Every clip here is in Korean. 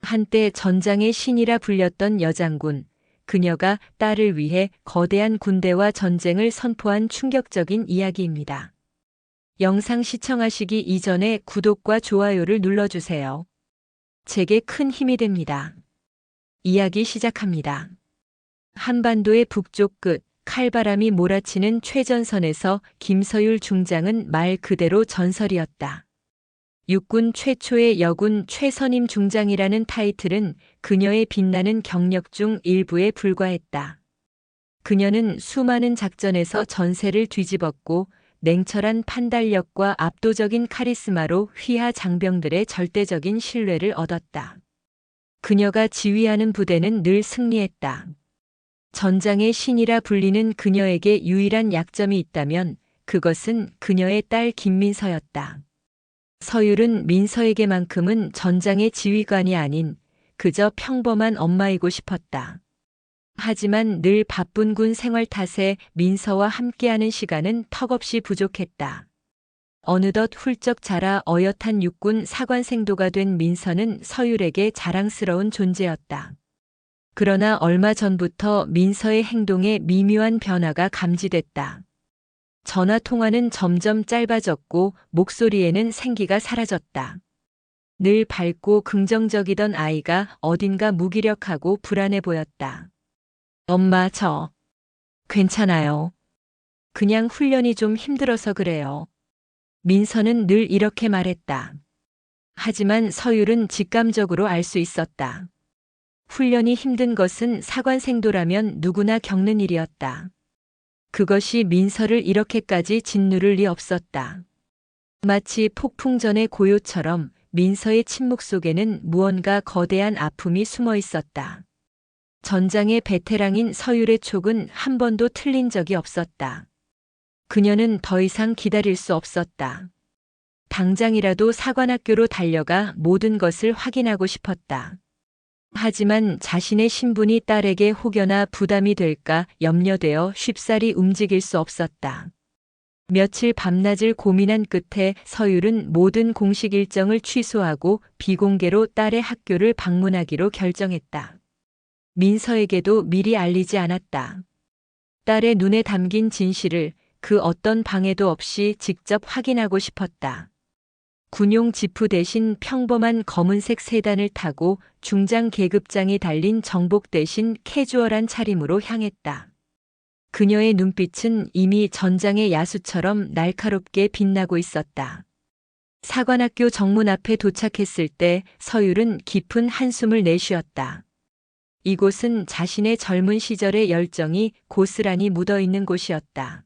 한때 전장의 신이라 불렸던 여장군, 그녀가 딸을 위해 거대한 군대와 전쟁을 선포한 충격적인 이야기입니다. 영상 시청하시기 이전에 구독과 좋아요를 눌러주세요. 제게 큰 힘이 됩니다. 이야기 시작합니다. 한반도의 북쪽 끝, 칼바람이 몰아치는 최전선에서 김서율 중장은 말 그대로 전설이었다. 육군 최초의 여군 최선임 중장이라는 타이틀은 그녀의 빛나는 경력 중 일부에 불과했다. 그녀는 수많은 작전에서 전세를 뒤집었고 냉철한 판단력과 압도적인 카리스마로 휘하 장병들의 절대적인 신뢰를 얻었다. 그녀가 지휘하는 부대는 늘 승리했다. 전장의 신이라 불리는 그녀에게 유일한 약점이 있다면 그것은 그녀의 딸 김민서였다. 서율은 민서에게만큼은 전장의 지휘관이 아닌 그저 평범한 엄마이고 싶었다. 하지만 늘 바쁜 군 생활 탓에 민서와 함께하는 시간은 턱없이 부족했다. 어느덧 훌쩍 자라 어엿한 육군 사관생도가 된 민서는 서율에게 자랑스러운 존재였다. 그러나 얼마 전부터 민서의 행동에 미묘한 변화가 감지됐다. 전화 통화는 점점 짧아졌고 목소리에는 생기가 사라졌다. 늘 밝고 긍정적이던 아이가 어딘가 무기력하고 불안해 보였다. 엄마, 저 괜찮아요. 그냥 훈련이 좀 힘들어서 그래요. 민서는 늘 이렇게 말했다. 하지만 서율은 직감적으로 알 수 있었다. 훈련이 힘든 것은 사관생도라면 누구나 겪는 일이었다. 그것이 민서를 이렇게까지 짓누를 리 없었다. 마치 폭풍 전의 고요처럼 민서의 침묵 속에는 무언가 거대한 아픔이 숨어 있었다. 전장의 베테랑인 서율의 촉은 한 번도 틀린 적이 없었다. 그녀는 더 이상 기다릴 수 없었다. 당장이라도 사관학교로 달려가 모든 것을 확인하고 싶었다. 하지만 자신의 신분이 딸에게 혹여나 부담이 될까 염려되어 쉽사리 움직일 수 없었다. 며칠 밤낮을 고민한 끝에 서율은 모든 공식 일정을 취소하고 비공개로 딸의 학교를 방문하기로 결정했다. 민서에게도 미리 알리지 않았다. 딸의 눈에 담긴 진실을 그 어떤 방해도 없이 직접 확인하고 싶었다. 군용 지프 대신 평범한 검은색 세단을 타고 중장 계급장이 달린 정복 대신 캐주얼한 차림으로 향했다. 그녀의 눈빛은 이미 전장의 야수처럼 날카롭게 빛나고 있었다. 사관학교 정문 앞에 도착했을 때 서율은 깊은 한숨을 내쉬었다. 이곳은 자신의 젊은 시절의 열정이 고스란히 묻어있는 곳이었다.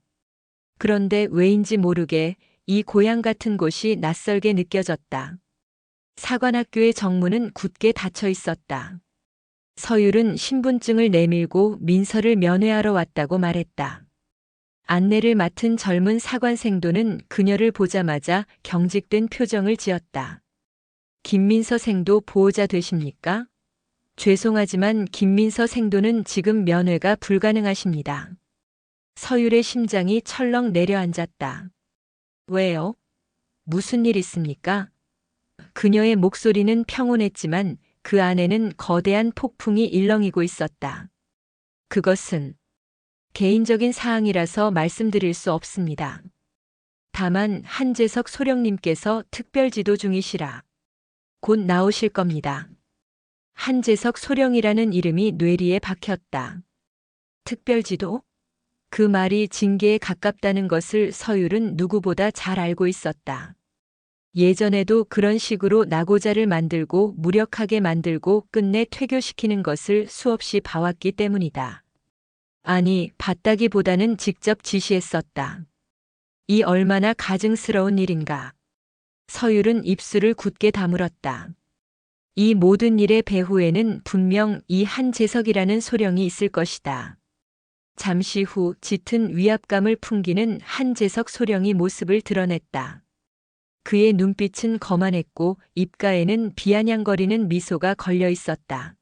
그런데 왜인지 모르게 이 고향 같은 곳이 낯설게 느껴졌다. 사관학교의 정문은 굳게 닫혀 있었다. 서율은 신분증을 내밀고 민서를 면회하러 왔다고 말했다. 안내를 맡은 젊은 사관생도는 그녀를 보자마자 경직된 표정을 지었다. 김민서 생도 보호자 되십니까? 죄송하지만 김민서 생도는 지금 면회가 불가능하십니다. 서율의 심장이 철렁 내려앉았다. 왜요? 무슨 일 있습니까? 그녀의 목소리는 평온했지만 그 안에는 거대한 폭풍이 일렁이고 있었다. 그것은 개인적인 사항이라서 말씀드릴 수 없습니다. 다만 한재석 소령님께서 특별 지도 중이시라 곧 나오실 겁니다. 한재석 소령이라는 이름이 뇌리에 박혔다. 특별 지도? 그 말이 징계에 가깝다는 것을 서율은 누구보다 잘 알고 있었다. 예전에도 그런 식으로 낙오자를 만들고 무력하게 만들고 끝내 퇴교시키는 것을 수없이 봐왔기 때문이다. 아니, 봤다기보다는 직접 지시했었다. 이 얼마나 가증스러운 일인가. 서율은 입술을 굳게 다물었다. 이 모든 일의 배후에는 분명 이 한재석이라는 소령이 있을 것이다. 잠시 후 짙은 위압감을 풍기는 한재석 소령이 모습을 드러냈다. 그의 눈빛은 거만했고 입가에는 비아냥거리는 미소가 걸려 있었다.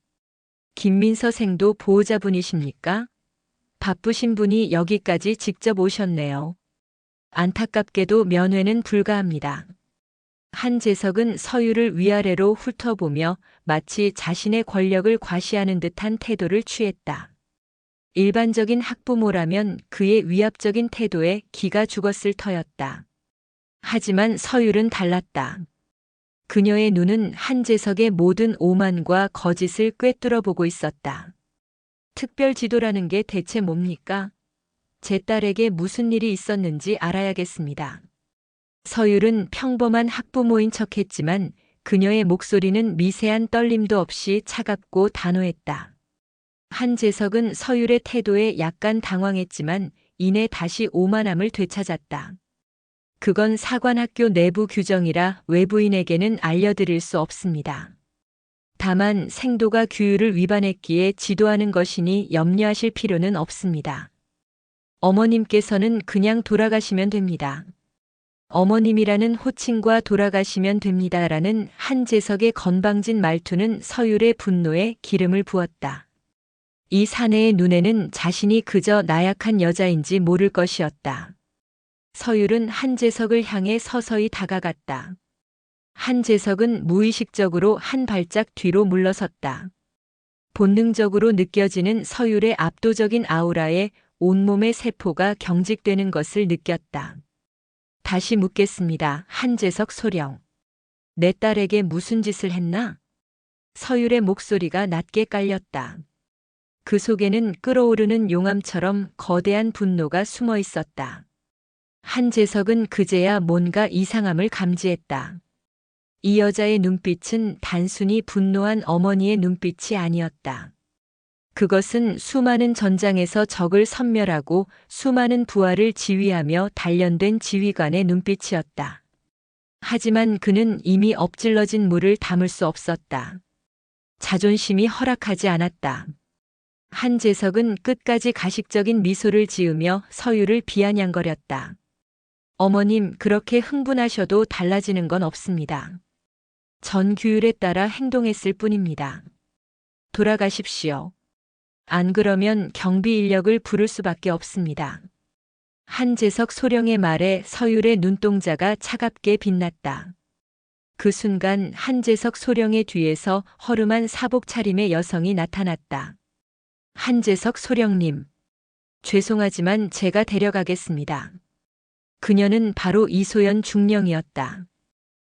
김민서 생도 보호자분이십니까? 바쁘신 분이 여기까지 직접 오셨네요. 안타깝게도 면회는 불가합니다. 한재석은 서유를 위아래로 훑어보며 마치 자신의 권력을 과시하는 듯한 태도를 취했다. 일반적인 학부모라면 그의 위압적인 태도에 기가 죽었을 터였다. 하지만 서율은 달랐다. 그녀의 눈은 한재석의 모든 오만과 거짓을 꿰뚫어 보고 있었다. 특별 지도라는 게 대체 뭡니까? 제 딸에게 무슨 일이 있었는지 알아야겠습니다. 서율은 평범한 학부모인 척했지만 그녀의 목소리는 미세한 떨림도 없이 차갑고 단호했다. 한재석은 서율의 태도에 약간 당황했지만 이내 다시 오만함을 되찾았다. 그건 사관학교 내부 규정이라 외부인에게는 알려드릴 수 없습니다. 다만 생도가 규율을 위반했기에 지도하는 것이니 염려하실 필요는 없습니다. 어머님께서는 그냥 돌아가시면 됩니다. 어머님이라는 호칭과 돌아가시면 됩니다라는 한재석의 건방진 말투는 서율의 분노에 기름을 부었다. 이 사내의 눈에는 자신이 그저 나약한 여자인지 모를 것이었다. 서율은 한재석을 향해 서서히 다가갔다. 한재석은 무의식적으로 한 발짝 뒤로 물러섰다. 본능적으로 느껴지는 서율의 압도적인 아우라에 온몸의 세포가 경직되는 것을 느꼈다. 다시 묻겠습니다. 한재석 소령. 내 딸에게 무슨 짓을 했나? 서율의 목소리가 낮게 깔렸다. 그 속에는 끓어오르는 용암처럼 거대한 분노가 숨어 있었다. 한재석은 그제야 뭔가 이상함을 감지했다. 이 여자의 눈빛은 단순히 분노한 어머니의 눈빛이 아니었다. 그것은 수많은 전장에서 적을 섬멸하고 수많은 부하를 지휘하며 단련된 지휘관의 눈빛이었다. 하지만 그는 이미 엎질러진 물을 담을 수 없었다. 자존심이 허락하지 않았다. 한재석은 끝까지 가식적인 미소를 지으며 서율을 비아냥거렸다. 어머님, 그렇게 흥분하셔도 달라지는 건 없습니다. 전 규율에 따라 행동했을 뿐입니다. 돌아가십시오. 안 그러면 경비 인력을 부를 수밖에 없습니다. 한재석 소령의 말에 서율의 눈동자가 차갑게 빛났다. 그 순간 한재석 소령의 뒤에서 허름한 사복 차림의 여성이 나타났다. 한재석 소령님, 죄송하지만 제가 데려가겠습니다. 그녀는 바로 이소연 중령이었다.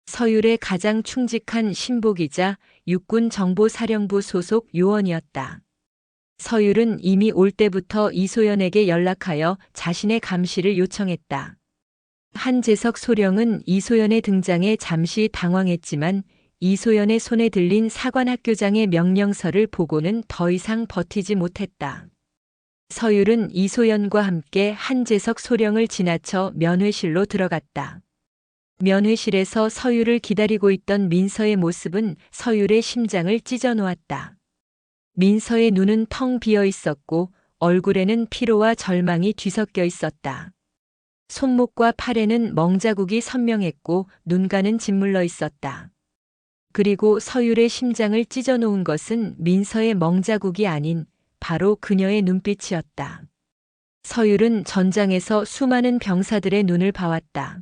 서율의 가장 충직한 신복이자 육군정보사령부 소속 요원이었다. 서율은 이미 올 때부터 이소연에게 연락하여 자신의 감시를 요청했다. 한재석 소령은 이소연의 등장에 잠시 당황했지만 이소연의 손에 들린 사관학교장의 명령서를 보고는 더 이상 버티지 못했다. 서율은 이소연과 함께 한재석 소령을 지나쳐 면회실로 들어갔다. 면회실에서 서율을 기다리고 있던 민서의 모습은 서율의 심장을 찢어 놓았다. 민서의 눈은 텅 비어 있었고 얼굴에는 피로와 절망이 뒤섞여 있었다. 손목과 팔에는 멍자국이 선명했고 눈가는 짓물러 있었다. 그리고 서율의 심장을 찢어 놓은 것은 민서의 멍자국이 아닌 바로 그녀의 눈빛이었다. 서율은 전장에서 수많은 병사들의 눈을 봐왔다.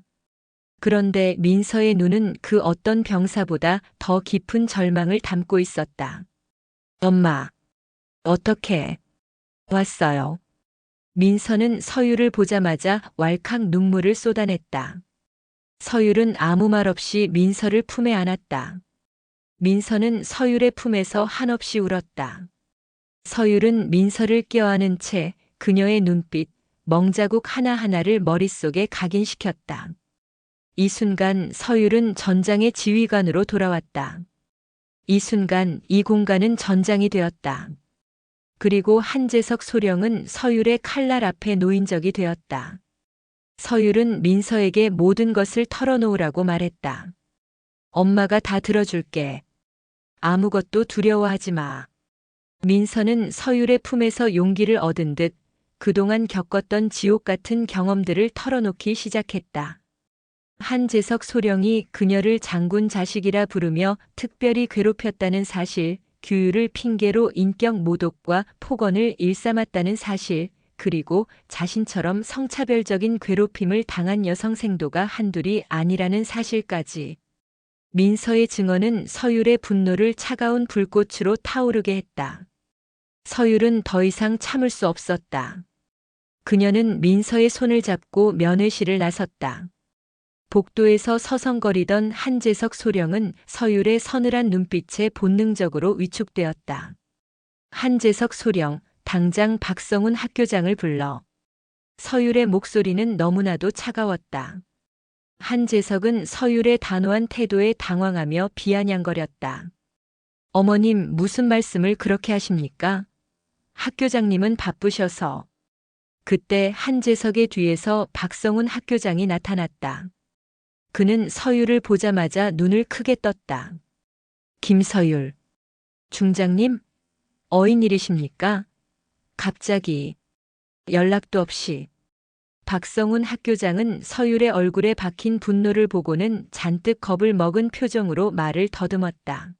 그런데 민서의 눈은 그 어떤 병사보다 더 깊은 절망을 담고 있었다. 엄마, 어떻게 왔어요? 민서는 서율을 보자마자 왈칵 눈물을 쏟아냈다. 서율은 아무 말 없이 민서를 품에 안았다. 민서는 서율의 품에서 한없이 울었다. 서율은 민서를 껴안은 채 그녀의 눈빛, 멍자국 하나하나를 머릿속에 각인시켰다. 이 순간 서율은 전장의 지휘관으로 돌아왔다. 이 순간 이 공간은 전장이 되었다. 그리고 한재석 소령은 서율의 칼날 앞에 노인적이 되었다. 서율은 민서에게 모든 것을 털어놓으라고 말했다. 엄마가 다 들어줄게. 아무것도 두려워하지 마. 민서는 서율의 품에서 용기를 얻은 듯 그동안 겪었던 지옥 같은 경험들을 털어놓기 시작했다. 한재석 소령이 그녀를 장군 자식이라 부르며 특별히 괴롭혔다는 사실, 규율을 핑계로 인격 모독과 폭언을 일삼았다는 사실, 그리고 자신처럼 성차별적인 괴롭힘을 당한 여성 생도가 한둘이 아니라는 사실까지. 민서의 증언은 서율의 분노를 차가운 불꽃으로 타오르게 했다. 서율은 더 이상 참을 수 없었다. 그녀는 민서의 손을 잡고 면회실을 나섰다. 복도에서 서성거리던 한재석 소령은 서율의 서늘한 눈빛에 본능적으로 위축되었다. 한재석 소령, 당장 박성훈 학교장을 불러. 서율의 목소리는 너무나도 차가웠다. 한재석은 서율의 단호한 태도에 당황하며 비아냥거렸다. 어머님, 무슨 말씀을 그렇게 하십니까? 학교장님은 바쁘셔서. 그때 한재석의 뒤에서 박성훈 학교장이 나타났다. 그는 서율을 보자마자 눈을 크게 떴다. 김서율. 중장님? 어인일이십니까? 갑자기. 연락도 없이. 박성훈 학교장은 서율의 얼굴에 박힌 분노를 보고는 잔뜩 겁을 먹은 표정으로 말을 더듬었다.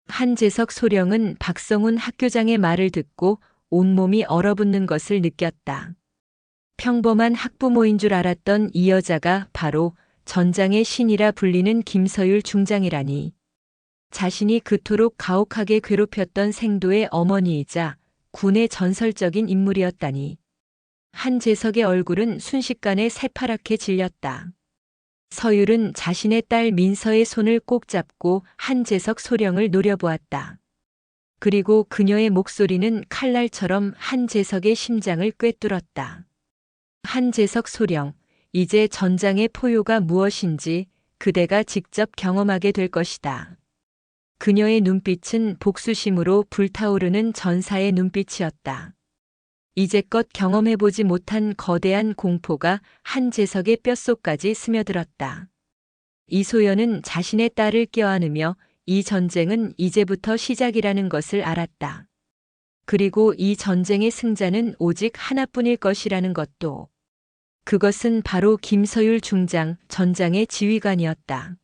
한재석 소령은 박성훈 학교장의 말을 듣고 온몸이 얼어붙는 것을 느꼈다. 평범한 학부모인 줄 알았던 이 여자가 바로 전장의 신이라 불리는 김서율 중장이라니. 자신이 그토록 가혹하게 괴롭혔던 생도의 어머니이자 군의 전설적인 인물이었다니. 한재석의 얼굴은 순식간에 새파랗게 질렸다. 서율은 자신의 딸 민서의 손을 꼭 잡고 한재석 소령을 노려보았다. 그리고 그녀의 목소리는 칼날처럼 한재석의 심장을 꿰뚫었다. 한재석 소령, 이제 전장의 포효가 무엇인지 그대가 직접 경험하게 될 것이다. 그녀의 눈빛은 복수심으로 불타오르는 전사의 눈빛이었다. 이제껏 경험해보지 못한 거대한 공포가 한재석의 뼛속까지 스며들었다. 이소연은 자신의 딸을 껴안으며 이 전쟁은 이제부터 시작이라는 것을 알았다. 그리고 이 전쟁의 승자는 오직 하나뿐일 것이라는 것도. 그것은 바로 김서율 중장, 전장의 지휘관이었다.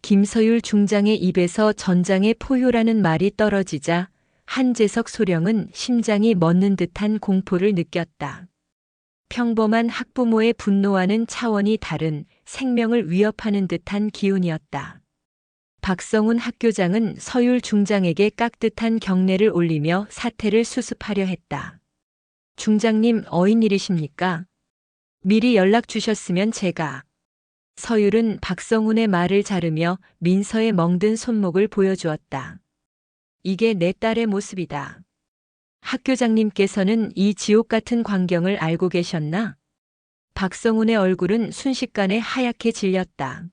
김서율 중장의 입에서 전장의 포효라는 말이 떨어지자 한재석 소령은 심장이 멎는 듯한 공포를 느꼈다. 평범한 학부모의 분노와는 차원이 다른 생명을 위협하는 듯한 기운이었다. 박성훈 학교장은 서율 중장에게 깍듯한 경례를 올리며 사태를 수습하려 했다. 중장님, 어인일이십니까? 미리 연락 주셨으면 제가. 서율은 박성훈의 말을 자르며 민서의 멍든 손목을 보여주었다. 이게 내 딸의 모습이다. 학교장님께서는 이 지옥 같은 광경을 알고 계셨나? 박성훈의 얼굴은 순식간에 하얗게 질렸다.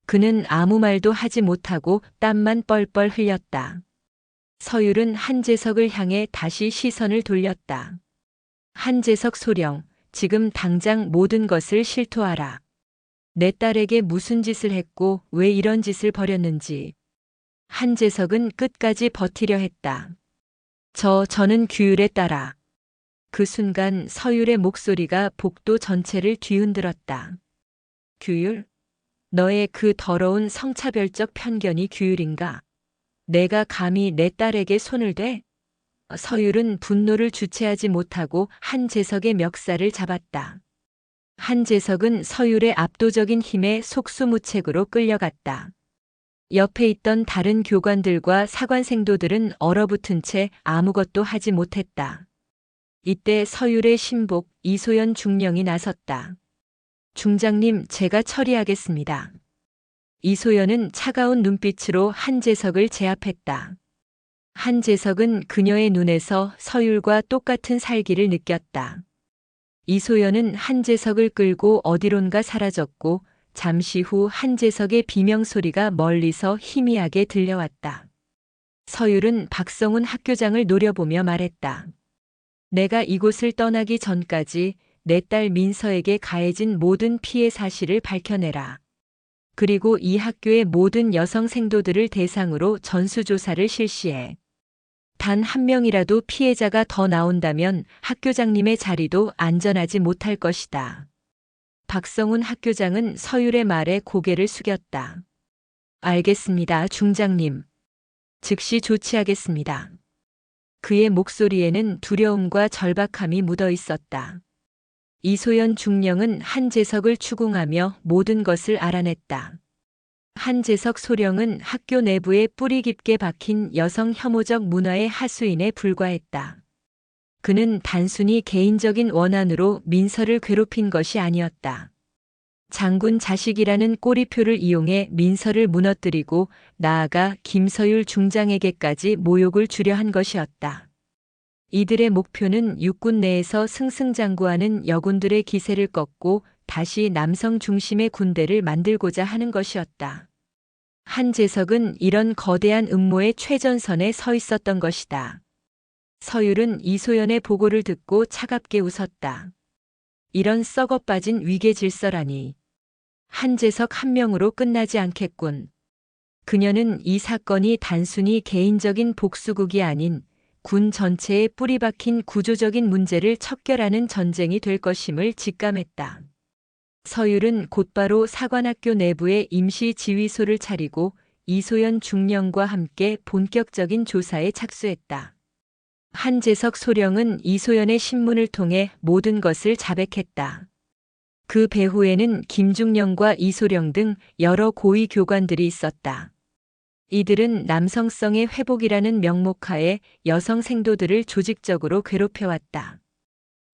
그는 아무 말도 하지 못하고 땀만 뻘뻘 흘렸다. 서율은 한재석을 향해 다시 시선을 돌렸다. 한재석 소령, 지금 당장 모든 것을 실토하라. 내 딸에게 무슨 짓을 했고 왜 이런 짓을 벌였는지. 한재석은 끝까지 버티려 했다. 저는 규율에 따라. 그 순간 서율의 목소리가 복도 전체를 뒤흔들었다. 규율? 너의 그 더러운 성차별적 편견이 규율인가? 내가 감히 내 딸에게 손을 대? 서율은 분노를 주체하지 못하고 한재석의 멱살을 잡았다. 한재석은 서율의 압도적인 힘에 속수무책으로 끌려갔다. 옆에 있던 다른 교관들과 사관생도들은 얼어붙은 채 아무것도 하지 못했다. 이때 서율의 신복 이소연 중령이 나섰다. 중장님, 제가 처리하겠습니다. 이소연은 차가운 눈빛으로 한재석을 제압했다. 한재석은 그녀의 눈에서 서율과 똑같은 살기를 느꼈다. 이소연은 한재석을 끌고 어디론가 사라졌고 잠시 후 한재석의 비명소리가 멀리서 희미하게 들려왔다. 서율은 박성훈 학교장을 노려보며 말했다. 내가 이곳을 떠나기 전까지 내 딸 민서에게 가해진 모든 피해 사실을 밝혀내라. 그리고 이 학교의 모든 여성 생도들을 대상으로 전수조사를 실시해. 단 한 명이라도 피해자가 더 나온다면 학교장님의 자리도 안전하지 못할 것이다. 박성훈 학교장은 서율의 말에 고개를 숙였다. 알겠습니다, 중장님. 즉시 조치하겠습니다. 그의 목소리에는 두려움과 절박함이 묻어 있었다. 이소연 중령은 한재석을 추궁하며 모든 것을 알아냈다. 한재석 소령은 학교 내부에 뿌리 깊게 박힌 여성 혐오적 문화의 하수인에 불과했다. 그는 단순히 개인적인 원한으로 민서를 괴롭힌 것이 아니었다. 장군 자식이라는 꼬리표를 이용해 민서를 무너뜨리고 나아가 김서율 중장에게까지 모욕을 주려 한 것이었다. 이들의 목표는 육군 내에서 승승장구하는 여군들의 기세를 꺾고 다시 남성 중심의 군대를 만들고자 하는 것이었다. 한재석은 이런 거대한 음모의 최전선에 서 있었던 것이다. 서율은 이소연의 보고를 듣고 차갑게 웃었다. 이런 썩어 빠진 위계 질서라니. 한재석 한 명으로 끝나지 않겠군. 그녀는 이 사건이 단순히 개인적인 복수극이 아닌 군 전체에 뿌리 박힌 구조적인 문제를 척결하는 전쟁이 될 것임을 직감했다. 서율은 곧바로 사관학교 내부에 임시 지휘소를 차리고 이소연 중령과 함께 본격적인 조사에 착수했다. 한재석 소령은 이소연의 신문을 통해 모든 것을 자백했다. 그 배후에는 김중령과 이소령 등 여러 고위 교관들이 있었다. 이들은 남성성의 회복이라는 명목하에 여성 생도들을 조직적으로 괴롭혀왔다.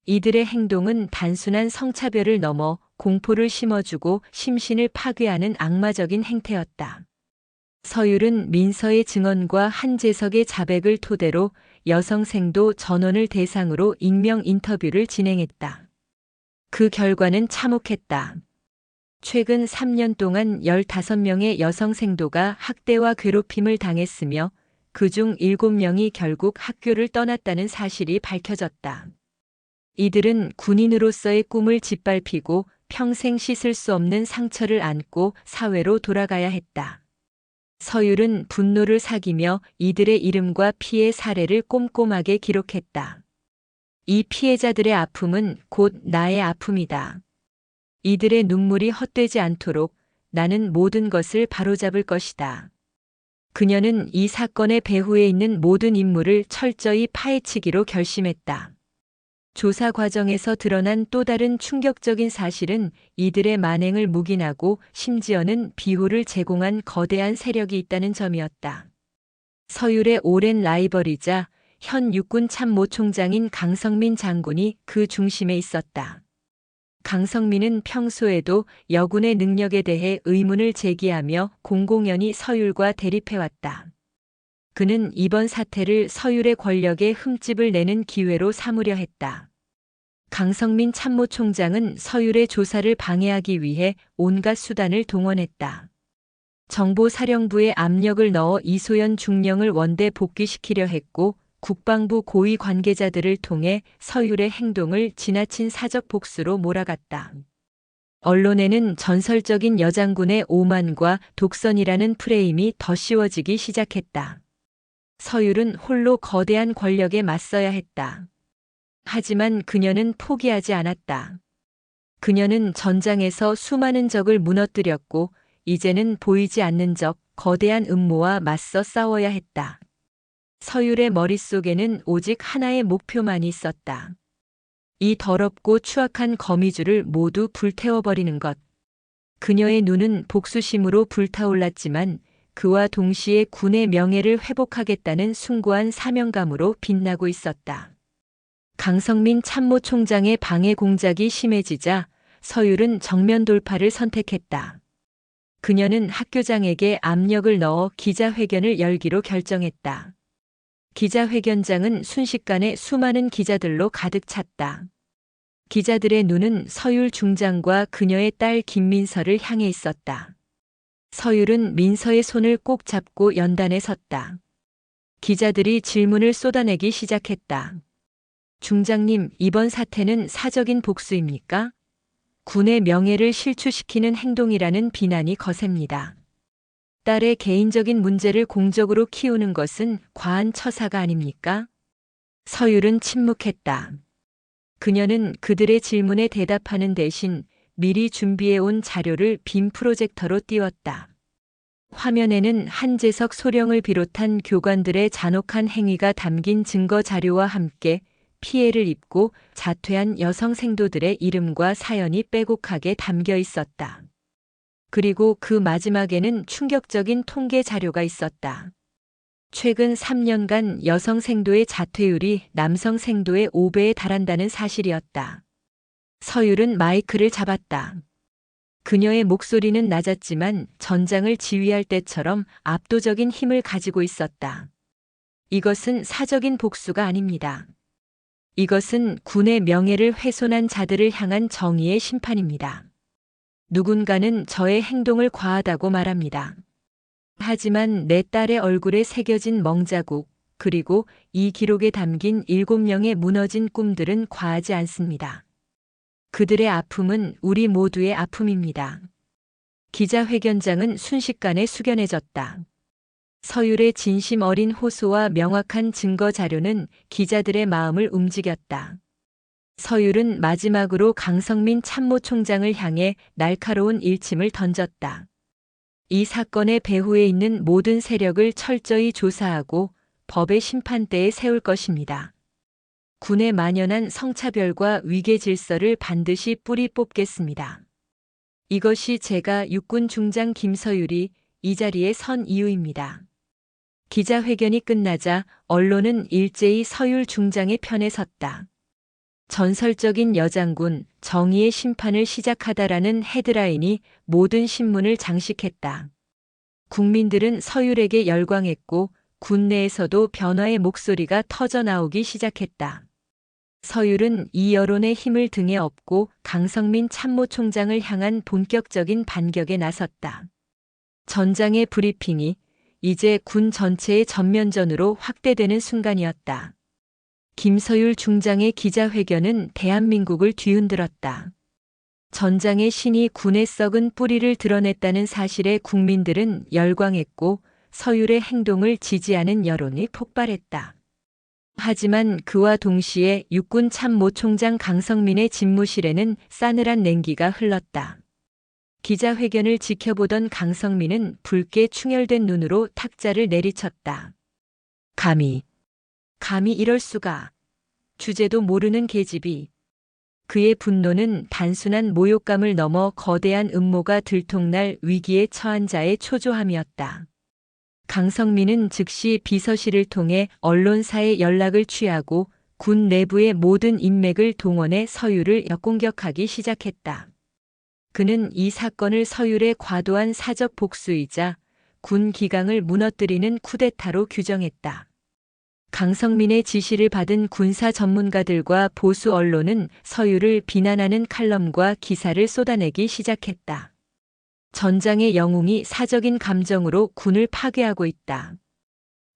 이들의 행동은 단순한 성차별을 넘어 공포를 심어주고 심신을 파괴하는 악마적인 행태였다. 서율은 민서의 증언과 한재석의 자백을 토대로 여성생도 전원을 대상으로 익명 인터뷰를 진행했다. 그 결과는 참혹했다. 최근 3년 동안 15명의 여성생도가 학대와 괴롭힘을 당했으며 그중 7명이 결국 학교를 떠났다는 사실이 밝혀졌다. 이들은 군인으로서의 꿈을 짓밟히고 평생 씻을 수 없는 상처를 안고 사회로 돌아가야 했다. 서율은 분노를 사기며 이들의 이름과 피해 사례를 꼼꼼하게 기록했다. 이 피해자들의 아픔은 곧 나의 아픔이다. 이들의 눈물이 헛되지 않도록 나는 모든 것을 바로잡을 것이다. 그녀는 이 사건의 배후에 있는 모든 인물을 철저히 파헤치기로 결심했다. 조사 과정에서 드러난 또 다른 충격적인 사실은 이들의 만행을 묵인하고 심지어는 비호를 제공한 거대한 세력이 있다는 점이었다. 서율의 오랜 라이벌이자 현 육군 참모총장인 강성민 장군이 그 중심에 있었다. 강성민은 평소에도 여군의 능력에 대해 의문을 제기하며 공공연히 서율과 대립해왔다. 그는 이번 사태를 서율의 권력에 흠집을 내는 기회로 삼으려 했다. 강성민 참모총장은 서율의 조사를 방해하기 위해 온갖 수단을 동원했다. 정보사령부에 압력을 넣어 이소연 중령을 원대 복귀시키려 했고 국방부 고위 관계자들을 통해 서율의 행동을 지나친 사적 복수로 몰아갔다. 언론에는 전설적인 여장군의 오만과 독선이라는 프레임이 더 씌워지기 시작했다. 서율은 홀로 거대한 권력에 맞서야 했다. 하지만 그녀는 포기하지 않았다. 그녀는 전장에서 수많은 적을 무너뜨렸고 이제는 보이지 않는 적, 거대한 음모와 맞서 싸워야 했다. 서율의 머릿속에는 오직 하나의 목표만 있었다. 이 더럽고 추악한 거미줄을 모두 불태워버리는 것. 그녀의 눈은 복수심으로 불타올랐지만 그와 동시에 군의 명예를 회복하겠다는 숭고한 사명감으로 빛나고 있었다. 강성민 참모총장의 방해 공작이 심해지자 서율은 정면 돌파를 선택했다. 그녀는 학교장에게 압력을 넣어 기자회견을 열기로 결정했다. 기자회견장은 순식간에 수많은 기자들로 가득 찼다. 기자들의 눈은 서율 중장과 그녀의 딸 김민서를 향해 있었다. 서율은 민서의 손을 꼭 잡고 연단에 섰다. 기자들이 질문을 쏟아내기 시작했다. 중장님, 이번 사태는 사적인 복수입니까? 군의 명예를 실추시키는 행동이라는 비난이 거셉니다. 딸의 개인적인 문제를 공적으로 키우는 것은 과한 처사가 아닙니까? 서율은 침묵했다. 그녀는 그들의 질문에 대답하는 대신 미리 준비해온 자료를 빔 프로젝터로 띄웠다. 화면에는 한재석 소령을 비롯한 교관들의 잔혹한 행위가 담긴 증거 자료와 함께 피해를 입고 자퇴한 여성 생도들의 이름과 사연이 빼곡하게 담겨 있었다. 그리고 그 마지막에는 충격적인 통계 자료가 있었다. 최근 3년간 여성 생도의 자퇴율이 남성 생도의 5배에 달한다는 사실이었다. 서율은 마이크를 잡았다. 그녀의 목소리는 낮았지만 전장을 지휘할 때처럼 압도적인 힘을 가지고 있었다. 이것은 사적인 복수가 아닙니다. 이것은 군의 명예를 훼손한 자들을 향한 정의의 심판입니다. 누군가는 저의 행동을 과하다고 말합니다. 하지만 내 딸의 얼굴에 새겨진 멍자국, 그리고 이 기록에 담긴 7명의 무너진 꿈들은 과하지 않습니다. 그들의 아픔은 우리 모두의 아픔입니다. 기자회견장은 순식간에 숙연해졌다. 서율의 진심 어린 호소와 명확한 증거 자료는 기자들의 마음을 움직였다. 서율은 마지막으로 강성민 참모총장을 향해 날카로운 일침을 던졌다. 이 사건의 배후에 있는 모든 세력을 철저히 조사하고 법의 심판대에 세울 것입니다. 군에 만연한 성차별과 위계 질서를 반드시 뿌리 뽑겠습니다. 이것이 제가 육군 중장 김서율이 이 자리에 선 이유입니다. 기자회견이 끝나자 언론은 일제히 서율 중장의 편에 섰다. 전설적인 여장군, 정의의 심판을 시작하다라는 헤드라인이 모든 신문을 장식했다. 국민들은 서율에게 열광했고 군 내에서도 변화의 목소리가 터져 나오기 시작했다. 서율은 이 여론의 힘을 등에 업고 강성민 참모총장을 향한 본격적인 반격에 나섰다. 전장의 브리핑이 이제 군 전체의 전면전으로 확대되는 순간이었다. 김서율 중장의 기자회견은 대한민국을 뒤흔들었다. 전장의 신이 군의 썩은 뿌리를 드러냈다는 사실에 국민들은 열광했고 서율의 행동을 지지하는 여론이 폭발했다. 하지만 그와 동시에 육군 참모총장 강성민의 집무실에는 싸늘한 냉기가 흘렀다. 기자회견을 지켜보던 강성민은 붉게 충혈된 눈으로 탁자를 내리쳤다. 감히 이럴 수가. 주제도 모르는 계집이. 그의 분노는 단순한 모욕감을 넘어 거대한 음모가 들통날 위기에 처한 자의 초조함이었다. 강성민은 즉시 비서실을 통해 언론사에 연락을 취하고 군 내부의 모든 인맥을 동원해 서율을 역공격하기 시작했다. 그는 이 사건을 서율의 과도한 사적 복수이자 군 기강을 무너뜨리는 쿠데타로 규정했다. 강성민의 지시를 받은 군사 전문가들과 보수 언론은 서율을 비난하는 칼럼과 기사를 쏟아내기 시작했다. 전장의 영웅이 사적인 감정으로 군을 파괴하고 있다.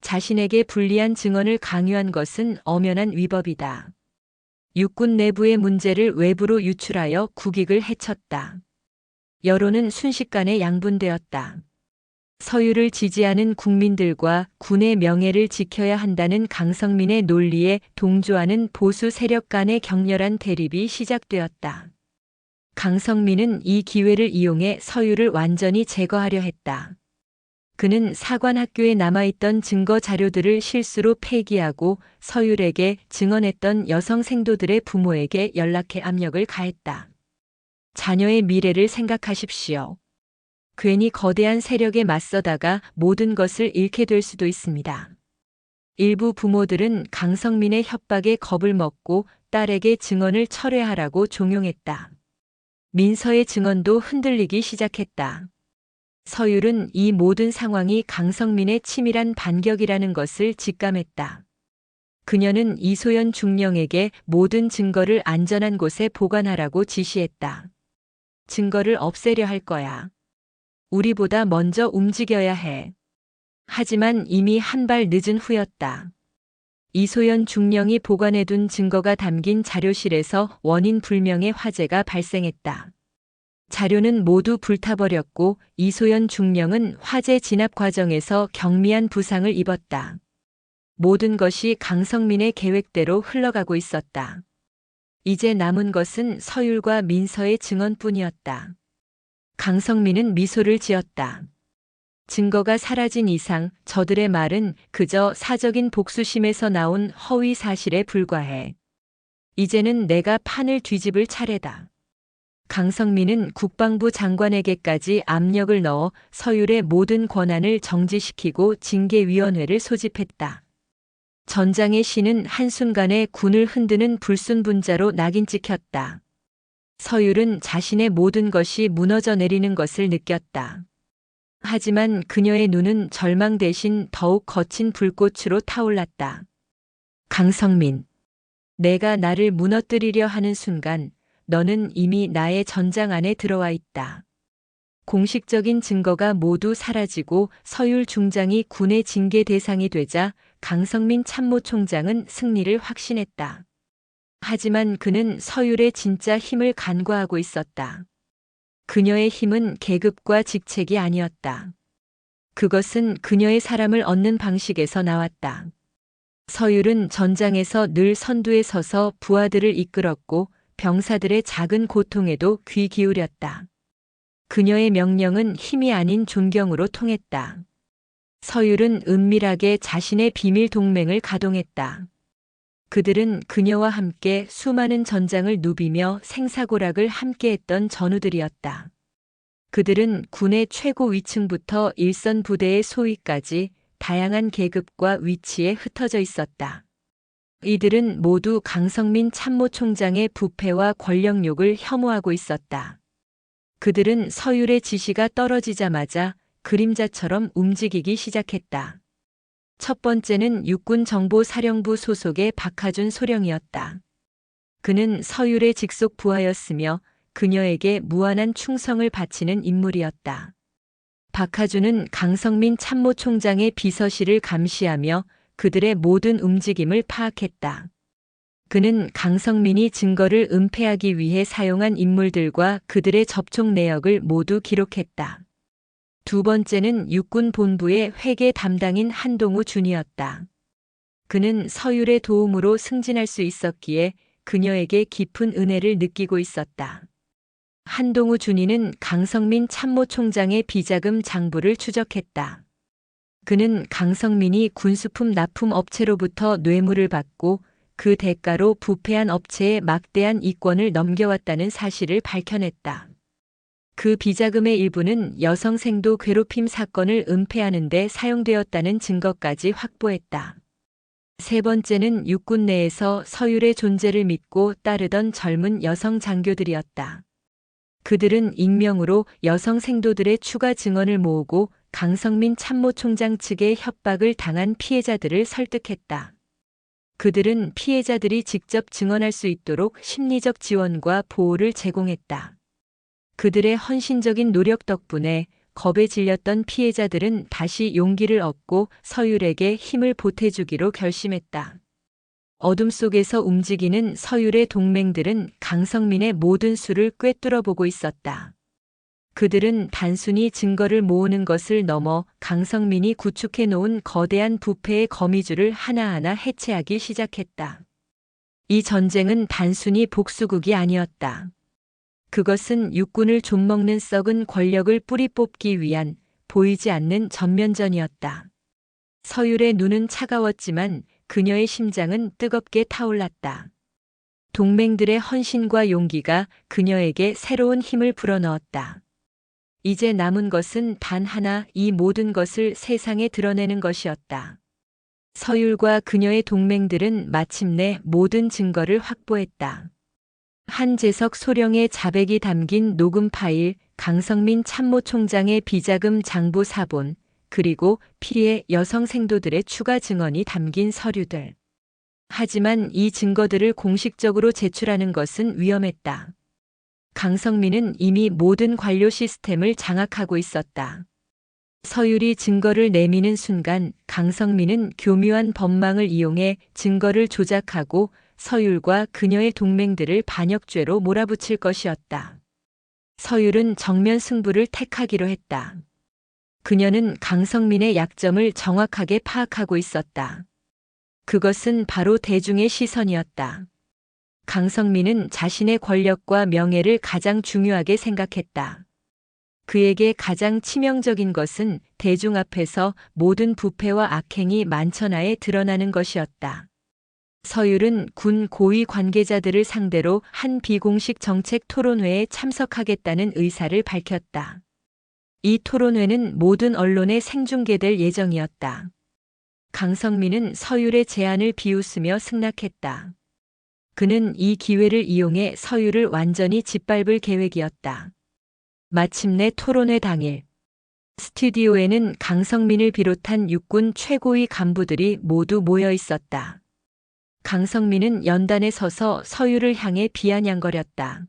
자신에게 불리한 증언을 강요한 것은 엄연한 위법이다. 육군 내부의 문제를 외부로 유출하여 국익을 해쳤다. 여론은 순식간에 양분되었다. 서율을 지지하는 국민들과 군의 명예를 지켜야 한다는 강성민의 논리에 동조하는 보수 세력 간의 격렬한 대립이 시작되었다. 강성민은 이 기회를 이용해 서율을 완전히 제거하려 했다. 그는 사관학교에 남아있던 증거 자료들을 실수로 폐기하고 서율에게 증언했던 여성 생도들의 부모에게 연락해 압력을 가했다. 자녀의 미래를 생각하십시오. 괜히 거대한 세력에 맞서다가 모든 것을 잃게 될 수도 있습니다. 일부 부모들은 강성민의 협박에 겁을 먹고 딸에게 증언을 철회하라고 종용했다. 민서의 증언도 흔들리기 시작했다. 서율은 이 모든 상황이 강성민의 치밀한 반격이라는 것을 직감했다. 그녀는 이소연 중령에게 모든 증거를 안전한 곳에 보관하라고 지시했다. 증거를 없애려 할 거야. 우리보다 먼저 움직여야 해. 하지만 이미 한 발 늦은 후였다. 이소연 중령이 보관해둔 증거가 담긴 자료실에서 원인 불명의 화재가 발생했다. 자료는 모두 불타버렸고 이소연 중령은 화재 진압 과정에서 경미한 부상을 입었다. 모든 것이 강성민의 계획대로 흘러가고 있었다. 이제 남은 것은 서율과 민서의 증언뿐이었다. 강성민은 미소를 지었다. 증거가 사라진 이상 저들의 말은 그저 사적인 복수심에서 나온 허위 사실에 불과해. 이제는 내가 판을 뒤집을 차례다. 강성민은 국방부 장관에게까지 압력을 넣어 서율의 모든 권한을 정지시키고 징계위원회를 소집했다. 전장의 신은 한순간에 군을 흔드는 불순분자로 낙인 찍혔다. 서율은 자신의 모든 것이 무너져 내리는 것을 느꼈다. 하지만 그녀의 눈은 절망 대신 더욱 거친 불꽃으로 타올랐다. 강성민, 내가 나를 무너뜨리려 하는 순간 너는 이미 나의 전장 안에 들어와 있다. 공식적인 증거가 모두 사라지고 서율 중장이 군의 징계 대상이 되자 강성민 참모총장은 승리를 확신했다. 하지만 그는 서율의 진짜 힘을 간과하고 있었다. 그녀의 힘은 계급과 직책이 아니었다. 그것은 그녀의 사람을 얻는 방식에서 나왔다. 서율은 전장에서 늘 선두에 서서 부하들을 이끌었고 병사들의 작은 고통에도 귀 기울였다. 그녀의 명령은 힘이 아닌 존경으로 통했다. 서율은 은밀하게 자신의 비밀 동맹을 가동했다. 그들은 그녀와 함께 수많은 전장을 누비며 생사고락을 함께했던 전우들이었다. 그들은 군의 최고 위층부터 일선 부대의 소위까지 다양한 계급과 위치에 흩어져 있었다. 이들은 모두 강성민 참모총장의 부패와 권력욕을 혐오하고 있었다. 그들은 서율의 지시가 떨어지자마자 그림자처럼 움직이기 시작했다. 첫 번째는 육군정보사령부 소속의 박하준 소령이었다. 그는 서율의 직속 부하였으며 그녀에게 무한한 충성을 바치는 인물이었다. 박하준은 강성민 참모총장의 비서실을 감시하며 그들의 모든 움직임을 파악했다. 그는 강성민이 증거를 은폐하기 위해 사용한 인물들과 그들의 접촉 내역을 모두 기록했다. 두 번째는 육군 본부의 회계 담당인 한동우 준이었다. 그는 서율의 도움으로 승진할 수 있었기에 그녀에게 깊은 은혜를 느끼고 있었다. 한동우 준이는 강성민 참모총장의 비자금 장부를 추적했다. 그는 강성민이 군수품 납품 업체로부터 뇌물을 받고 그 대가로 부패한 업체에 막대한 이권을 넘겨왔다는 사실을 밝혀냈다. 그 비자금의 일부는 여성생도 괴롭힘 사건을 은폐하는 데 사용되었다는 증거까지 확보했다. 세 번째는 육군 내에서 서율의 존재를 믿고 따르던 젊은 여성 장교들이었다. 그들은 익명으로 여성 생도들의 추가 증언을 모으고 강성민 참모총장 측의 협박을 당한 피해자들을 설득했다. 그들은 피해자들이 직접 증언할 수 있도록 심리적 지원과 보호를 제공했다. 그들의 헌신적인 노력 덕분에 겁에 질렸던 피해자들은 다시 용기를 얻고 서율에게 힘을 보태주기로 결심했다. 어둠 속에서 움직이는 서율의 동맹들은 강성민의 모든 수를 꿰뚫어 보고 있었다. 그들은 단순히 증거를 모으는 것을 넘어 강성민이 구축해 놓은 거대한 부패의 거미줄을 하나하나 해체하기 시작했다. 이 전쟁은 단순히 복수국이 아니었다. 그것은 육군을 좀먹는 썩은 권력을 뿌리 뽑기 위한 보이지 않는 전면전이었다. 서율의 눈은 차가웠지만 그녀의 심장은 뜨겁게 타올랐다. 동맹들의 헌신과 용기가 그녀에게 새로운 힘을 불어넣었다. 이제 남은 것은 단 하나, 이 모든 것을 세상에 드러내는 것이었다. 서율과 그녀의 동맹들은 마침내 모든 증거를 확보했다. 한재석 소령의 자백이 담긴 녹음 파일, 강성민 참모총장의 비자금 장부 사본, 그리고 피리의 여성 생도들의 추가 증언이 담긴 서류들. 하지만 이 증거들을 공식적으로 제출하는 것은 위험했다. 강성민은 이미 모든 관료 시스템을 장악하고 있었다. 서율이 증거를 내미는 순간 강성민은 교묘한 법망을 이용해 증거를 조작하고 서율과 그녀의 동맹들을 반역죄로 몰아붙일 것이었다. 서율은 정면 승부를 택하기로 했다. 그녀는 강성민의 약점을 정확하게 파악하고 있었다. 그것은 바로 대중의 시선이었다. 강성민은 자신의 권력과 명예를 가장 중요하게 생각했다. 그에게 가장 치명적인 것은 대중 앞에서 모든 부패와 악행이 만천하에 드러나는 것이었다. 서율은 군 고위 관계자들을 상대로 한 비공식 정책 토론회에 참석하겠다는 의사를 밝혔다. 이 토론회는 모든 언론에 생중계될 예정이었다. 강성민은 서율의 제안을 비웃으며 승낙했다. 그는 이 기회를 이용해 서율을 완전히 짓밟을 계획이었다. 마침내 토론회 당일, 스튜디오에는 강성민을 비롯한 육군 최고위 간부들이 모두 모여 있었다. 강성민은 연단에 서서 서율을 향해 비아냥거렸다.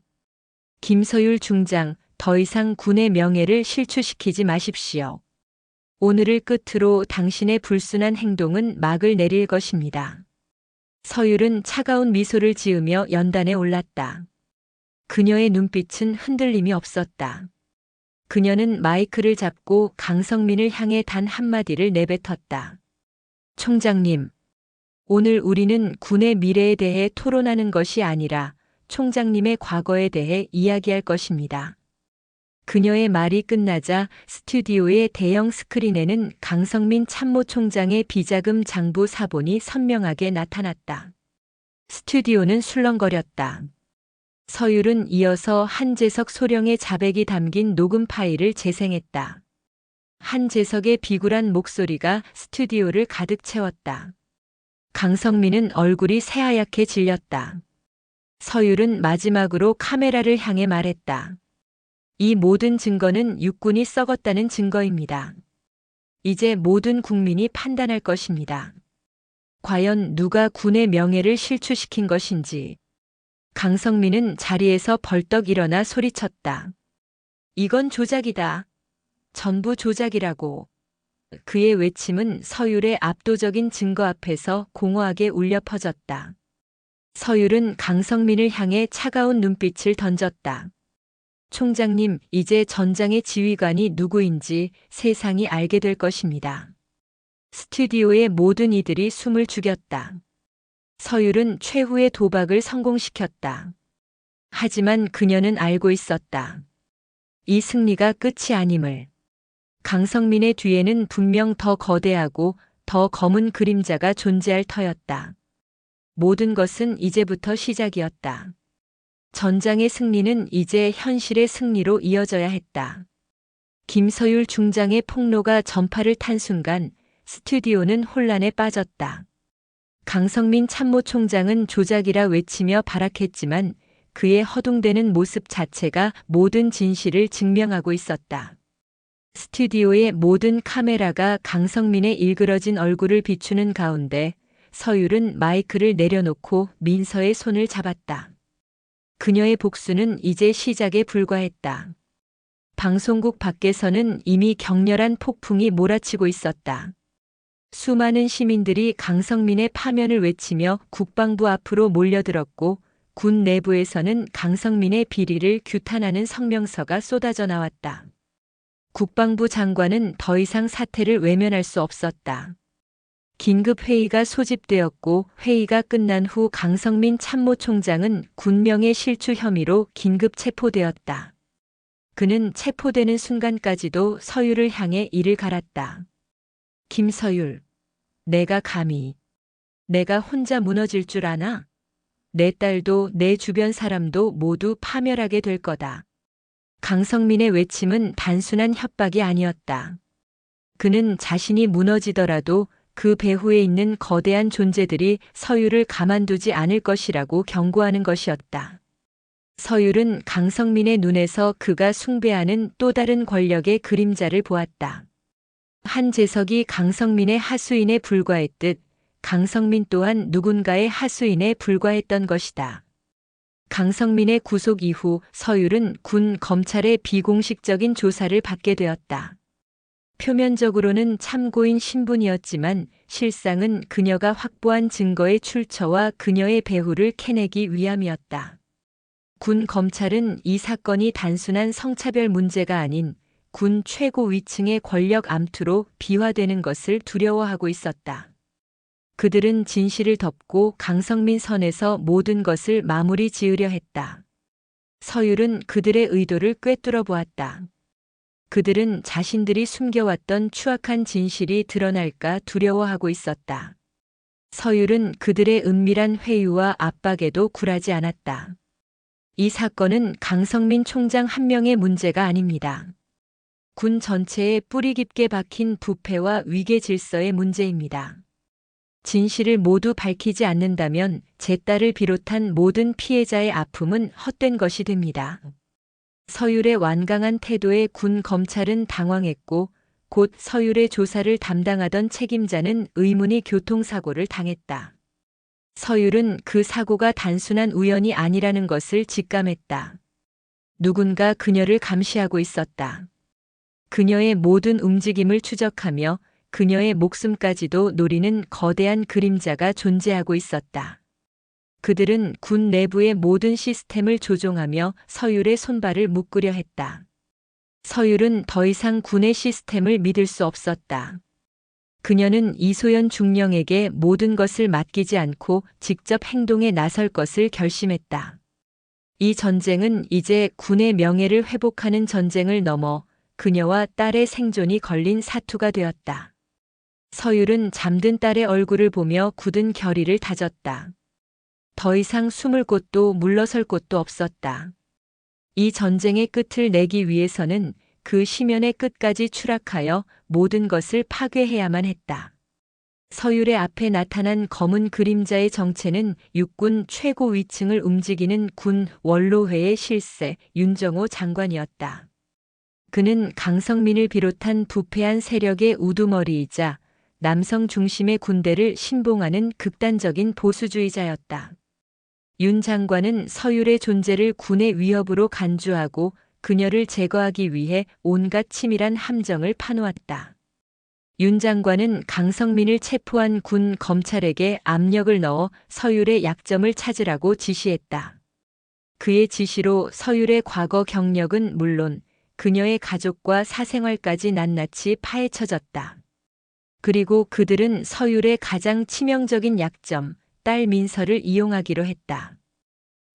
김서율 중장, 더 이상 군의 명예를 실추시키지 마십시오. 오늘을 끝으로 당신의 불순한 행동은 막을 내릴 것입니다. 서율은 차가운 미소를 지으며 연단에 올랐다. 그녀의 눈빛은 흔들림이 없었다. 그녀는 마이크를 잡고 강성민을 향해 단 한마디를 내뱉었다. 총장님, 오늘 우리는 군의 미래에 대해 토론하는 것이 아니라 총장님의 과거에 대해 이야기할 것입니다. 그녀의 말이 끝나자 스튜디오의 대형 스크린에는 강성민 참모총장의 비자금 장부 사본이 선명하게 나타났다. 스튜디오는 술렁거렸다. 서율은 이어서 한재석 소령의 자백이 담긴 녹음 파일을 재생했다. 한재석의 비굴한 목소리가 스튜디오를 가득 채웠다. 강성민은 얼굴이 새하얗게 질렸다. 서율은 마지막으로 카메라를 향해 말했다. 이 모든 증거는 육군이 썩었다는 증거입니다. 이제 모든 국민이 판단할 것입니다. 과연 누가 군의 명예를 실추시킨 것인지. 강성민은 자리에서 벌떡 일어나 소리쳤다. 이건 조작이다. 전부 조작이라고. 그의 외침은 서율의 압도적인 증거 앞에서 공허하게 울려 퍼졌다. 서율은 강성민을 향해 차가운 눈빛을 던졌다. 총장님, 이제 전장의 지휘관이 누구인지 세상이 알게 될 것입니다. 스튜디오의 모든 이들이 숨을 죽였다. 서율은 최후의 도박을 성공시켰다. 하지만 그녀는 알고 있었다. 이 승리가 끝이 아님을. 강성민의 뒤에는 분명 더 거대하고 더 검은 그림자가 존재할 터였다. 모든 것은 이제부터 시작이었다. 전장의 승리는 이제 현실의 승리로 이어져야 했다. 김서율 중장의 폭로가 전파를 탄 순간 스튜디오는 혼란에 빠졌다. 강성민 참모총장은 조작이라 외치며 발악했지만 그의 허둥대는 모습 자체가 모든 진실을 증명하고 있었다. 스튜디오의 모든 카메라가 강성민의 일그러진 얼굴을 비추는 가운데 서율은 마이크를 내려놓고 민서의 손을 잡았다. 그녀의 복수는 이제 시작에 불과했다. 방송국 밖에서는 이미 격렬한 폭풍이 몰아치고 있었다. 수많은 시민들이 강성민의 파면을 외치며 국방부 앞으로 몰려들었고 군 내부에서는 강성민의 비리를 규탄하는 성명서가 쏟아져 나왔다. 국방부 장관은 더 이상 사태를 외면할 수 없었다. 긴급 회의가 소집되었고 회의가 끝난 후 강성민 참모총장은 군명예 실추 혐의로 긴급 체포되었다. 그는 체포되는 순간까지도 서율을 향해 이를 갈았다. 김서율, 내가 감히, 내가 혼자 무너질 줄 아나? 내 딸도 내 주변 사람도 모두 파멸하게 될 거다. 강성민의 외침은 단순한 협박이 아니었다. 그는 자신이 무너지더라도 그 배후에 있는 거대한 존재들이 서율을 가만두지 않을 것이라고 경고하는 것이었다. 서율은 강성민의 눈에서 그가 숭배하는 또 다른 권력의 그림자를 보았다. 한재석이 강성민의 하수인에 불과했듯 강성민 또한 누군가의 하수인에 불과했던 것이다. 강성민의 구속 이후 서율은 군 검찰의 비공식적인 조사를 받게 되었다. 표면적으로는 참고인 신분이었지만 실상은 그녀가 확보한 증거의 출처와 그녀의 배후를 캐내기 위함이었다. 군 검찰은 이 사건이 단순한 성차별 문제가 아닌 군 최고 위층의 권력 암투로 비화되는 것을 두려워하고 있었다. 그들은 진실을 덮고 강성민 선에서 모든 것을 마무리 지으려 했다. 서율은 그들의 의도를 꿰뚫어 보았다. 그들은 자신들이 숨겨왔던 추악한 진실이 드러날까 두려워하고 있었다. 서율은 그들의 은밀한 회유와 압박에도 굴하지 않았다. 이 사건은 강성민 총장 한 명의 문제가 아닙니다. 군 전체에 뿌리 깊게 박힌 부패와 위계 질서의 문제입니다. 진실을 모두 밝히지 않는다면 제 딸을 비롯한 모든 피해자의 아픔은 헛된 것이 됩니다. 서율의 완강한 태도에 군 검찰은 당황했고 곧 서율의 조사를 담당하던 책임자는 의문의 교통사고를 당했다. 서율은 그 사고가 단순한 우연이 아니라는 것을 직감했다. 누군가 그녀를 감시하고 있었다. 그녀의 모든 움직임을 추적하며 그녀의 목숨까지도 노리는 거대한 그림자가 존재하고 있었다. 그들은 군 내부의 모든 시스템을 조종하며 서율의 손발을 묶으려 했다. 서율은 더 이상 군의 시스템을 믿을 수 없었다. 그녀는 이소연 중령에게 모든 것을 맡기지 않고 직접 행동에 나설 것을 결심했다. 이 전쟁은 이제 군의 명예를 회복하는 전쟁을 넘어 그녀와 딸의 생존이 걸린 사투가 되었다. 서율은 잠든 딸의 얼굴을 보며 굳은 결의를 다졌다. 더 이상 숨을 곳도 물러설 곳도 없었다. 이 전쟁의 끝을 내기 위해서는 그 심연의 끝까지 추락하여 모든 것을 파괴해야만 했다. 서율의 앞에 나타난 검은 그림자의 정체는 육군 최고 위층을 움직이는 군 원로회의 실세 윤정호 장관이었다. 그는 강성민을 비롯한 부패한 세력의 우두머리이자 남성 중심의 군대를 신봉하는 극단적인 보수주의자였다. 윤 장관은 서율의 존재를 군의 위협으로 간주하고 그녀를 제거하기 위해 온갖 치밀한 함정을 파놓았다. 윤 장관은 강성민을 체포한 군 검찰에게 압력을 넣어 서율의 약점을 찾으라고 지시했다. 그의 지시로 서율의 과거 경력은 물론 그녀의 가족과 사생활까지 낱낱이 파헤쳐졌다. 그리고 그들은 서율의 가장 치명적인 약점, 딸 민서를 이용하기로 했다.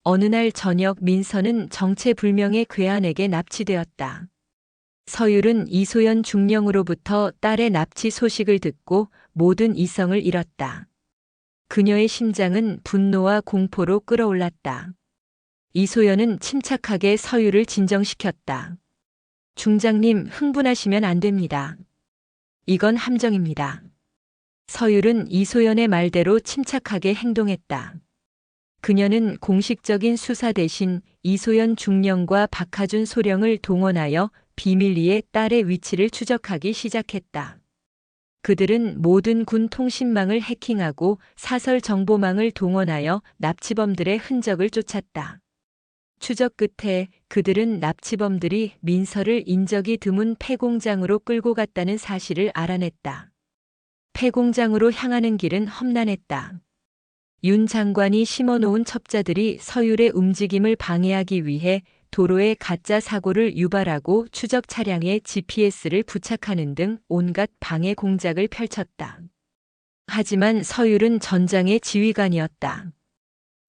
어느 날 저녁 민서는 정체불명의 괴한에게 납치되었다. 서율은 이소연 중령으로부터 딸의 납치 소식을 듣고 모든 이성을 잃었다. 그녀의 심장은 분노와 공포로 끓어올랐다. 이소연은 침착하게 서율을 진정시켰다. 중장님, 흥분하시면 안 됩니다. 이건 함정입니다. 서율은 이소연의 말대로 침착하게 행동했다. 그녀는 공식적인 수사 대신 이소연 중령과 박하준 소령을 동원하여 비밀리에 딸의 위치를 추적하기 시작했다. 그들은 모든 군 통신망을 해킹하고 사설 정보망을 동원하여 납치범들의 흔적을 쫓았다. 추적 끝에 그들은 납치범들이 민서를 인적이 드문 폐공장으로 끌고 갔다는 사실을 알아냈다. 폐공장으로 향하는 길은 험난했다. 윤 장관이 심어놓은 첩자들이 서율의 움직임을 방해하기 위해 도로에 가짜 사고를 유발하고 추적 차량에 GPS를 부착하는 등 온갖 방해 공작을 펼쳤다. 하지만 서율은 전장의 지휘관이었다.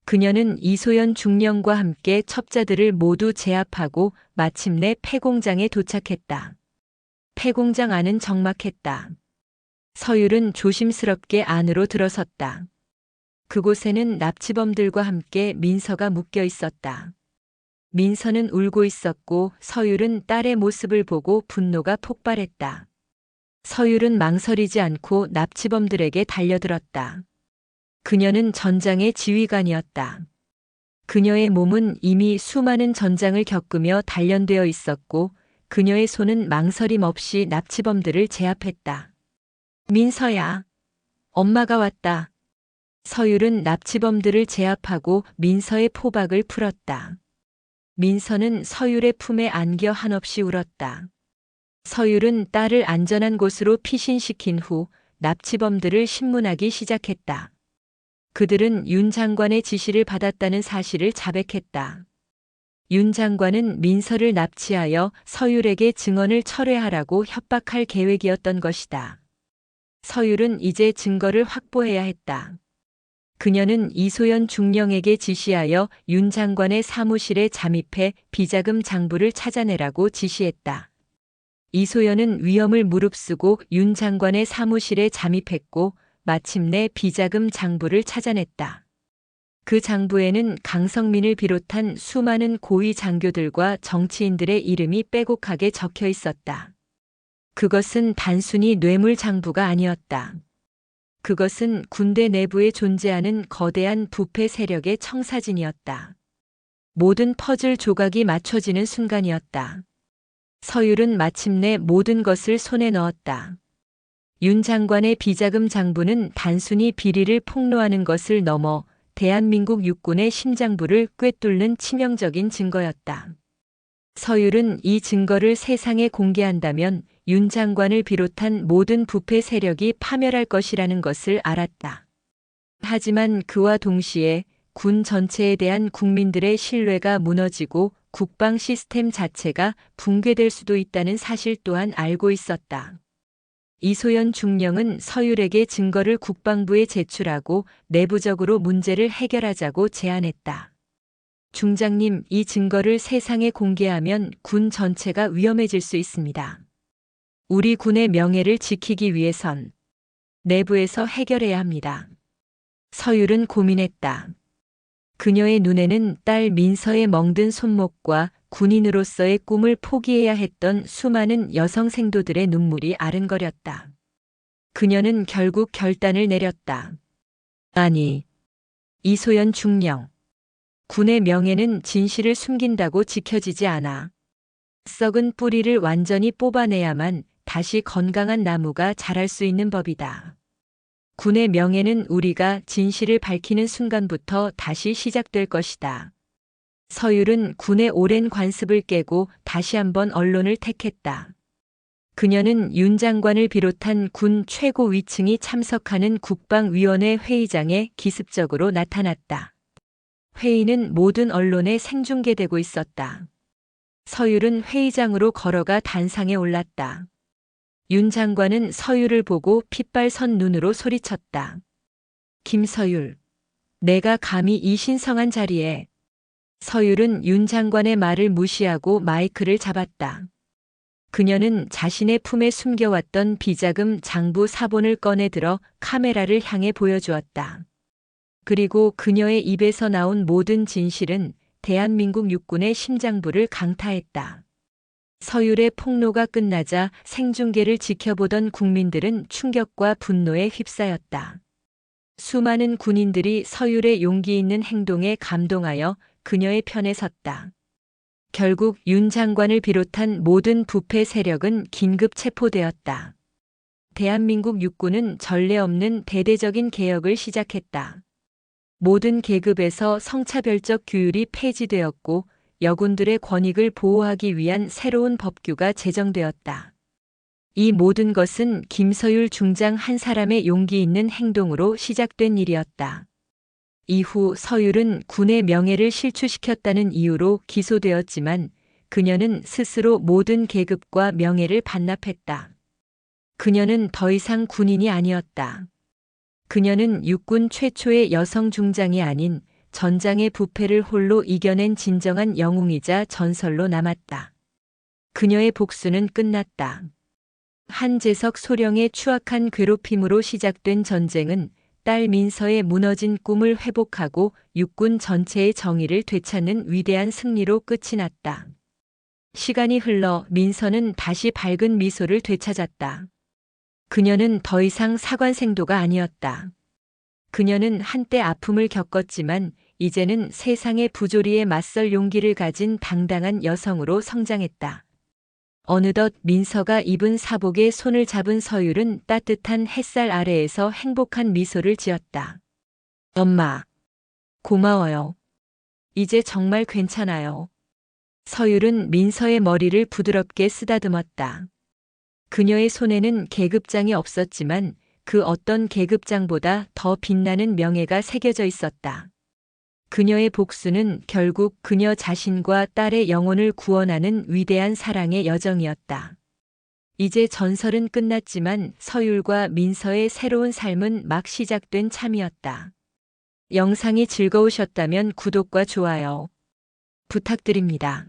그녀는 이소연 중령과 함께 첩자들을 모두 제압하고 마침내 폐공장에 도착했다. 폐공장 안은 적막했다. 서율은 조심스럽게 안으로 들어섰다. 그곳에는 납치범들과 함께 민서가 묶여 있었다. 민서는 울고 있었고 서율은 딸의 모습을 보고 분노가 폭발했다. 서율은 망설이지 않고 납치범들에게 달려들었다. 그녀는 전장의 지휘관이었다. 그녀의 몸은 이미 수많은 전장을 겪으며 단련되어 있었고 그녀의 손은 망설임 없이 납치범들을 제압했다. 민서야, 엄마가 왔다. 서율은 납치범들을 제압하고 민서의 포박을 풀었다. 민서는 서율의 품에 안겨 한없이 울었다. 서율은 딸을 안전한 곳으로 피신시킨 후 납치범들을 신문하기 시작했다. 그들은 윤 장관의 지시를 받았다는 사실을 자백했다. 윤 장관은 민서를 납치하여 서율에게 증언을 철회하라고 협박할 계획이었던 것이다. 서율은 이제 증거를 확보해야 했다. 그녀는 이소연 중령에게 지시하여 윤 장관의 사무실에 잠입해 비자금 장부를 찾아내라고 지시했다. 이소연은 위험을 무릅쓰고 윤 장관의 사무실에 잠입했고 마침내 비자금 장부를 찾아냈다. 그 장부에는 강성민을 비롯한 수많은 고위 장교들과 정치인들의 이름이 빼곡하게 적혀 있었다. 그것은 단순히 뇌물 장부가 아니었다. 그것은 군대 내부에 존재하는 거대한 부패 세력의 청사진이었다. 모든 퍼즐 조각이 맞춰지는 순간이었다. 서율은 마침내 모든 것을 손에 넣었다. 윤 장관의 비자금 장부는 단순히 비리를 폭로하는 것을 넘어 대한민국 육군의 심장부를 꿰뚫는 치명적인 증거였다. 서율은 이 증거를 세상에 공개한다면 윤 장관을 비롯한 모든 부패 세력이 파멸할 것이라는 것을 알았다. 하지만 그와 동시에 군 전체에 대한 국민들의 신뢰가 무너지고 국방 시스템 자체가 붕괴될 수도 있다는 사실 또한 알고 있었다. 이소연 중령은 서율에게 증거를 국방부에 제출하고 내부적으로 문제를 해결하자고 제안했다. 중장님, 이 증거를 세상에 공개하면 군 전체가 위험해질 수 있습니다. 우리 군의 명예를 지키기 위해선 내부에서 해결해야 합니다. 서율은 고민했다. 그녀의 눈에는 딸 민서의 멍든 손목과 군인으로서의 꿈을 포기해야 했던 수많은 여성 생도들의 눈물이 아른거렸다. 그녀는 결국 결단을 내렸다. 아니, 이소연 중령. 군의 명예는 진실을 숨긴다고 지켜지지 않아. 썩은 뿌리를 완전히 뽑아내야만 다시 건강한 나무가 자랄 수 있는 법이다. 군의 명예는 우리가 진실을 밝히는 순간부터 다시 시작될 것이다. 서율은 군의 오랜 관습을 깨고 다시 한번 언론을 택했다. 그녀는 윤 장관을 비롯한 군 최고 위층이 참석하는 국방위원회 회의장에 기습적으로 나타났다. 회의는 모든 언론에 생중계되고 있었다. 서율은 회의장으로 걸어가 단상에 올랐다. 윤 장관은 서율을 보고 핏발선 눈으로 소리쳤다. 김서율, 내가 감히 이 신성한 자리에. 서율은 윤 장관의 말을 무시하고 마이크를 잡았다. 그녀는 자신의 품에 숨겨왔던 비자금 장부 사본을 꺼내들어 카메라를 향해 보여주었다. 그리고 그녀의 입에서 나온 모든 진실은 대한민국 육군의 심장부를 강타했다. 서율의 폭로가 끝나자 생중계를 지켜보던 국민들은 충격과 분노에 휩싸였다. 수많은 군인들이 서율의 용기 있는 행동에 감동하여 그녀의 편에 섰다. 결국 윤 장관을 비롯한 모든 부패 세력은 긴급 체포되었다. 대한민국 육군은 전례 없는 대대적인 개혁을 시작했다. 모든 계급에서 성차별적 규율이 폐지되었고 여군들의 권익을 보호하기 위한 새로운 법규가 제정되었다. 이 모든 것은 김서율 중장 한 사람의 용기 있는 행동으로 시작된 일이었다. 이후 서율은 군의 명예를 실추시켰다는 이유로 기소되었지만 그녀는 스스로 모든 계급과 명예를 반납했다. 그녀는 더 이상 군인이 아니었다. 그녀는 육군 최초의 여성 중장이 아닌 전장의 부패를 홀로 이겨낸 진정한 영웅이자 전설로 남았다. 그녀의 복수는 끝났다. 한재석 소령의 추악한 괴롭힘으로 시작된 전쟁은 딸 민서의 무너진 꿈을 회복하고 육군 전체의 정의를 되찾는 위대한 승리로 끝이 났다. 시간이 흘러 민서는 다시 밝은 미소를 되찾았다. 그녀는 더 이상 사관생도가 아니었다. 그녀는 한때 아픔을 겪었지만 이제는 세상의 부조리에 맞설 용기를 가진 당당한 여성으로 성장했다. 어느덧 민서가 입은 사복에 손을 잡은 서율은 따뜻한 햇살 아래에서 행복한 미소를 지었다. 엄마, 고마워요. 이제 정말 괜찮아요. 서율은 민서의 머리를 부드럽게 쓰다듬었다. 그녀의 손에는 계급장이 없었지만 그 어떤 계급장보다 더 빛나는 명예가 새겨져 있었다. 그녀의 복수는 결국 그녀 자신과 딸의 영혼을 구원하는 위대한 사랑의 여정이었다. 이제 전설은 끝났지만 서율과 민서의 새로운 삶은 막 시작된 참이었다. 영상이 즐거우셨다면 구독과 좋아요 부탁드립니다.